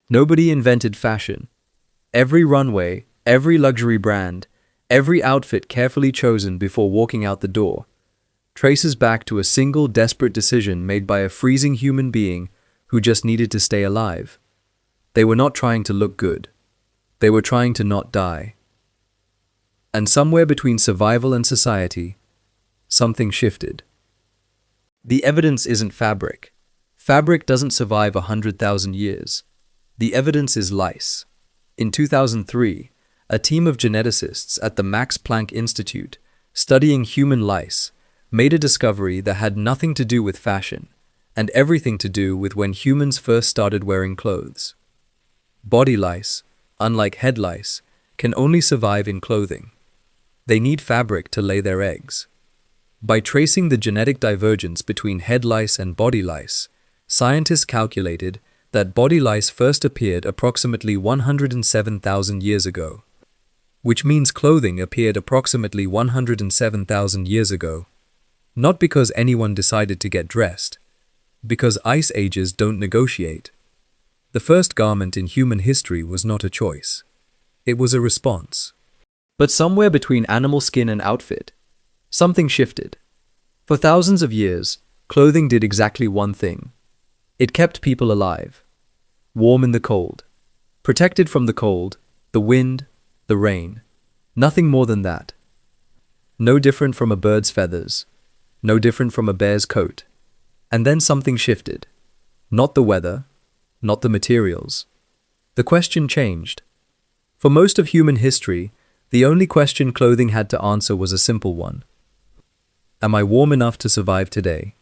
Nobody invented fashion. Every runway, every luxury brand, every outfit carefully chosen before walking out the door traces back to a single desperate decision made by a freezing human being who just needed to stay alive. They were not trying to look good. They were trying to not die. And somewhere between survival and society, something shifted. The evidence isn't fabric. Fabric doesn't survive 100,000 years. The evidence is lice. In 2003, a team of geneticists at the Max Planck Institute, studying human lice, made a discovery that had nothing to do with fashion and everything to do with when humans first started wearing clothes. Body lice, unlike head lice, can only survive in clothing. They need fabric to lay their eggs. By tracing the genetic divergence between head lice and body lice, scientists calculated that body lice first appeared approximately 107,000 years ago, which means clothing appeared approximately 107,000 years ago. Not because anyone decided to get dressed, because ice ages don't negotiate. The first garment in human history was not a choice. It was a response. But somewhere between animal skin and outfit, something shifted. For thousands of years, clothing did exactly one thing. It kept people alive, warm in the cold, protected from the cold, the wind, the rain. Nothing more than that. No different from a bird's feathers. No different from a bear's coat. And then something shifted. Not the weather, not the materials. The question changed. For most of human history, the only question clothing had to answer was a simple one. Am I warm enough to survive today?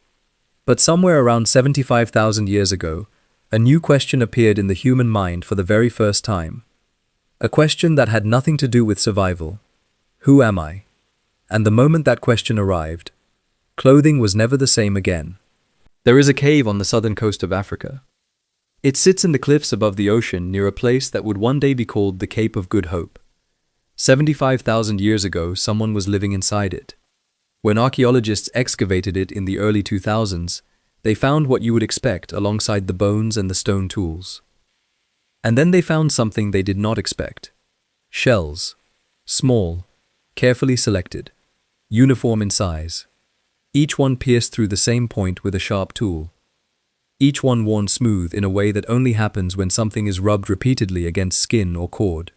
But somewhere around 75,000 years ago, a new question appeared in the human mind for the very first time. A question that had nothing to do with survival. Who am I? And the moment that question arrived, clothing was never the same again. There is a cave on the southern coast of Africa. It sits in the cliffs above the ocean near a place that would one day be called the Cape of Good Hope. 75,000 years ago, someone was living inside it. When archaeologists excavated it in the early 2000s, they found what you would expect alongside the bones and the stone tools. And then they found something they did not expect. Shells. Small, carefully selected, uniform in size. Each one pierced through the same point with a sharp tool. Each one worn smooth in a way that only happens when something is rubbed repeatedly against skin or cord.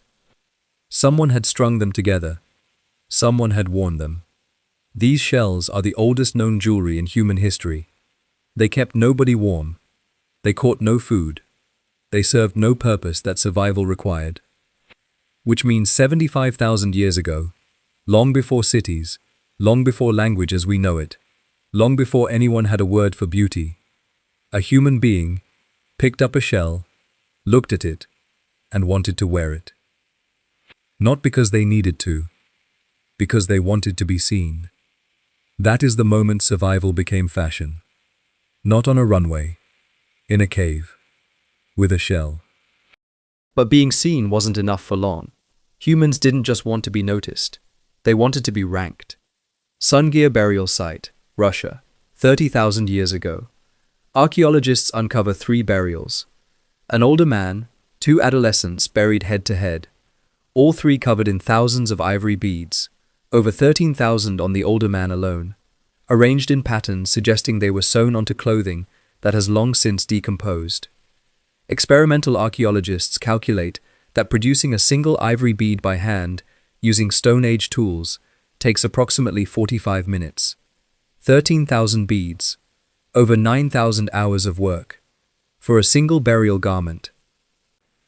Someone had strung them together. Someone had worn them. These shells are the oldest known jewelry in human history. They kept nobody warm. They caught no food. They served no purpose that survival required. Which means 75,000 years ago, long before cities, long before language as we know it, long before anyone had a word for beauty, a human being picked up a shell, looked at it, and wanted to wear it. Not because they needed to, because they wanted to be seen. That is the moment survival became fashion. Not on a runway, in a cave, with a shell. But being seen wasn't enough for long. Humans didn't just want to be noticed. They wanted to be ranked. Sungir Burial Site, Russia, 30,000 years ago. Archaeologists uncover 3 burials. An older man, 2 adolescents buried head to head, all 3 covered in thousands of ivory beads, over 13,000 on the older man alone, arranged in patterns suggesting they were sewn onto clothing that has long since decomposed. Experimental archaeologists calculate that producing a single ivory bead by hand, using Stone Age tools, takes approximately 45 minutes. 13,000 beads, over 9,000 hours of work, for a single burial garment.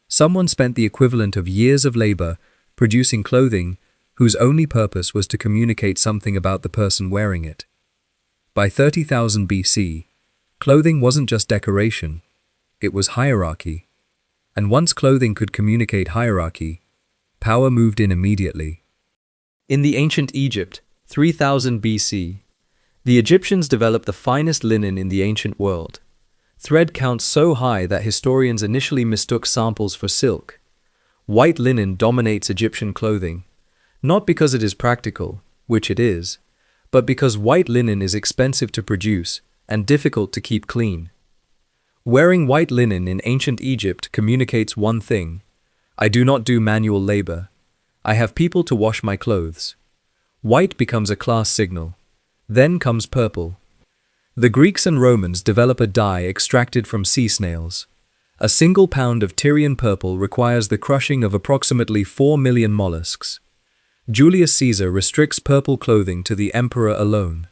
Someone spent the equivalent of years of labor producing clothing whose only purpose was to communicate something about the person wearing it. By 30,000 BC, clothing wasn't just decoration, it was hierarchy. And once clothing could communicate hierarchy, power moved in immediately. In the ancient Egypt, 3000 BC, the Egyptians developed the finest linen in the ancient world. Thread counts so high that historians initially mistook samples for silk. White linen dominates Egyptian clothing, not because it is practical, which it is, but because white linen is expensive to produce and difficult to keep clean. Wearing white linen in ancient Egypt communicates one thing: I do not do manual labor. I have people to wash my clothes. White becomes a class signal. Then comes purple. The Greeks and Romans develop a dye extracted from sea snails. A single pound of Tyrian purple requires the crushing of approximately 4 million mollusks. Julius Caesar restricts purple clothing to the emperor alone.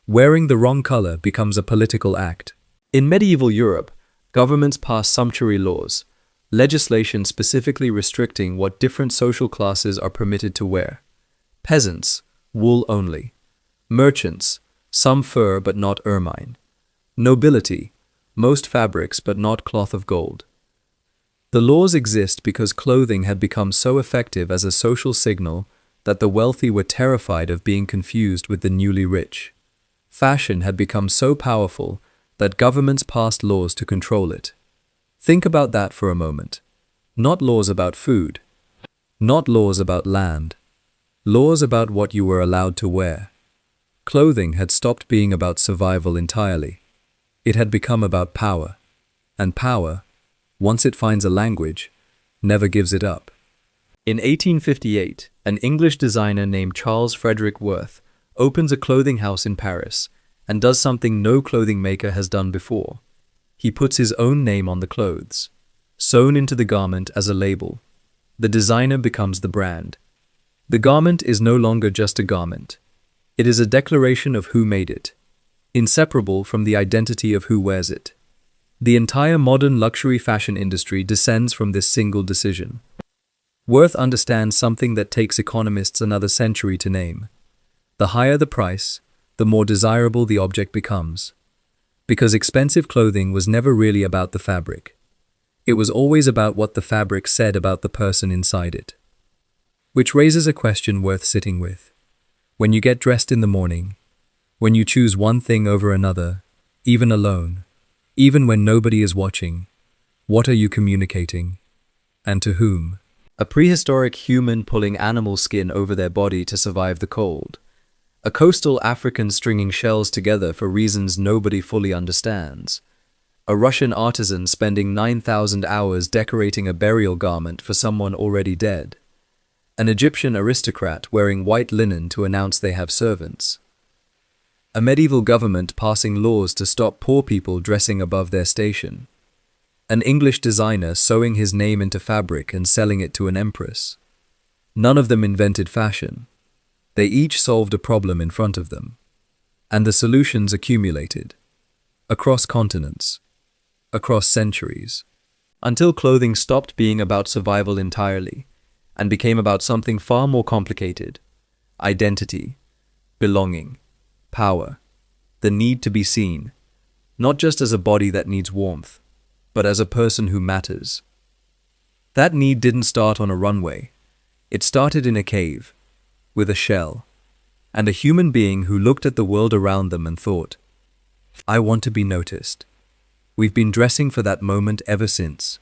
Wearing the wrong color becomes a political act. In medieval Europe, governments pass sumptuary laws, legislation specifically restricting what different social classes are permitted to wear. Peasants, wool only. Merchants, some fur but not ermine. Nobility, most fabrics but not cloth of gold. The laws exist because clothing had become so effective as a social signal that the wealthy were terrified of being confused with the newly rich. Fashion had become so powerful that governments passed laws to control it. Think about that for a moment. Not laws about food. Not laws about land. Laws about what you were allowed to wear. Clothing had stopped being about survival entirely. It had become about power. And power, once it finds a language, never gives it up. In 1858, an English designer named Charles Frederick Worth opens a clothing house in Paris and does something no clothing maker has done before. He puts his own name on the clothes, sewn into the garment as a label. The designer becomes the brand. The garment is no longer just a garment. It is a declaration of who made it, inseparable from the identity of who wears it. The entire modern luxury fashion industry descends from this single decision. Worth understands something that takes economists another century to name. The higher the price, the more desirable the object becomes. Because expensive clothing was never really about the fabric. It was always about what the fabric said about the person inside it. Which raises a question worth sitting with. When you get dressed in the morning, when you choose one thing over another, even alone, even when nobody is watching, what are you communicating? And to whom? A prehistoric human pulling animal skin over their body to survive the cold. A coastal African stringing shells together for reasons nobody fully understands. A Russian artisan spending 9,000 hours decorating a burial garment for someone already dead. An Egyptian aristocrat wearing white linen to announce they have servants. A medieval government passing laws to stop poor people dressing above their station. An English designer sewing his name into fabric and selling it to an empress. None of them invented fashion. They each solved a problem in front of them. And the solutions accumulated. Across continents. Across centuries. Until clothing stopped being about survival entirely and became about something far more complicated. Identity. Belonging. Power. The need to be seen. Not just as a body that needs warmth, but as a person who matters. That need didn't start on a runway. It started in a cave, with a shell, and a human being who looked at the world around them and thought, I want to be noticed. We've been dressing for that moment ever since.